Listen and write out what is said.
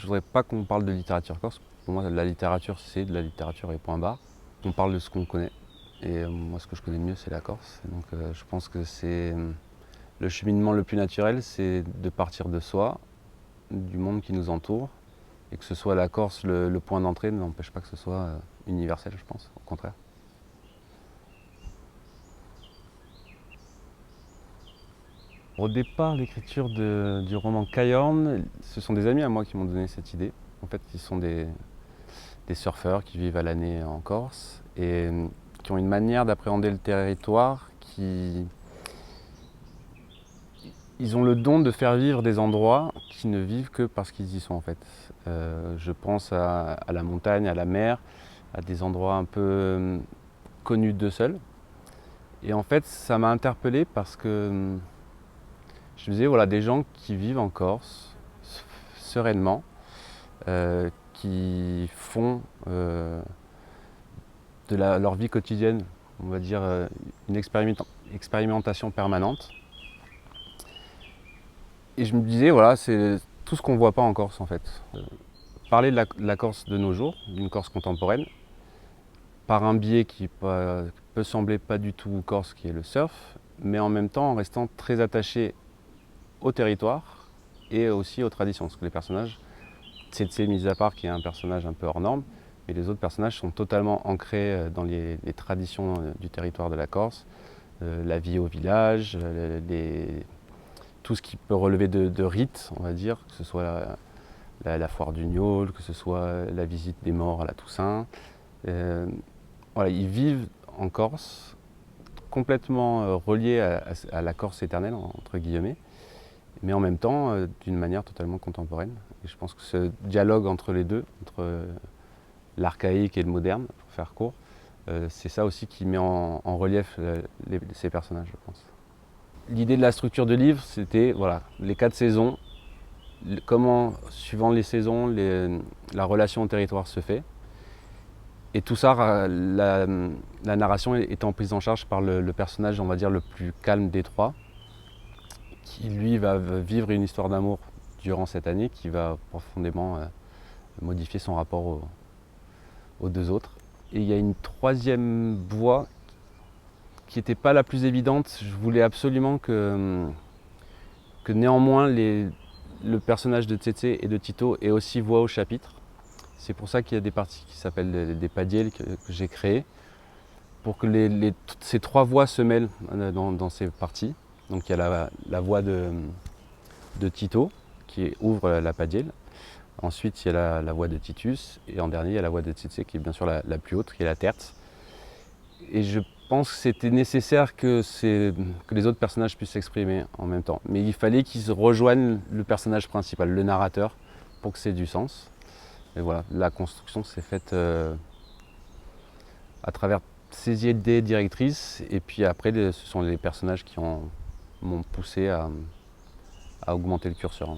voudrais pas qu'on parle de littérature corse. Pour moi, la littérature, c'est de la littérature et point barre. On parle de ce qu'on connaît. Et moi, ce que je connais le mieux, c'est la Corse. Donc, je pense que c'est le cheminement le plus naturel, c'est de partir de soi, du monde qui nous entoure, et que ce soit la Corse le point d'entrée n'empêche pas que ce soit universel, je pense, au contraire. Au départ, l'écriture du roman Cayenne, ce sont des amis à moi qui m'ont donné cette idée. En fait, ils sont des surfeurs qui vivent à l'année en Corse et qui ont une manière d'appréhender le territoire ils ont le don de faire vivre des endroits qui ne vivent que parce qu'ils y sont en fait. Je pense à la montagne, à la mer, à des endroits un peu connus d'eux seuls. Et en fait, ça m'a interpellé parce que je me disais, voilà, des gens qui vivent en Corse sereinement, qui font de leur vie quotidienne, on va dire, une expérimentation permanente. Et je me disais, voilà, c'est tout ce qu'on ne voit pas en Corse en fait. Parler de la Corse de nos jours, d'une Corse contemporaine, par un biais qui peut sembler pas du tout corse, qui est le surf, mais en même temps en restant très attaché au territoire et aussi aux traditions. Parce que les personnages, Tsetse mis à part, qui est un personnage un peu hors norme, mais les autres personnages sont totalement ancrés dans les traditions du territoire de la Corse, la vie au village, tout ce qui peut relever de rites, on va dire, que ce soit la foire du Gnôle, que ce soit la visite des morts à la Toussaint. Voilà, ils vivent en Corse, complètement reliés à la Corse éternelle, entre guillemets, mais en même temps d'une manière totalement contemporaine. Et je pense que ce dialogue entre les deux, entre l'archaïque et le moderne, pour faire court, c'est ça aussi qui met en relief ces personnages, je pense. L'idée de la structure de livre, c'était voilà, les 4 saisons, comment, suivant les saisons, la relation au territoire se fait. Et tout ça, la narration étant prise en charge par le personnage, on va dire, le plus calme des trois, qui lui va vivre une histoire d'amour durant cette année qui va profondément modifier son rapport aux deux autres. Et il y a une troisième voie qui n'était pas la plus évidente. Je voulais absolument que néanmoins le personnage de Tsetse et de Tito ait aussi voix au chapitre. C'est pour ça qu'il y a des parties qui s'appellent des padiels que j'ai créées, pour que ces trois voix se mêlent dans ces parties. Donc il y a la voix de Tito qui ouvre la padielle. Ensuite il y a la voix de Titus et en dernier il y a la voix de Tsetse qui est bien sûr la plus haute, qui est la terce. Et je pense que c'était nécessaire que les autres personnages puissent s'exprimer en même temps. Mais il fallait qu'ils rejoignent le personnage principal, le narrateur, pour que ça ait du sens. Et voilà, la construction s'est faite à travers ces idées directrices. Et puis après, ce sont les personnages qui m'ont poussé à augmenter le curseur.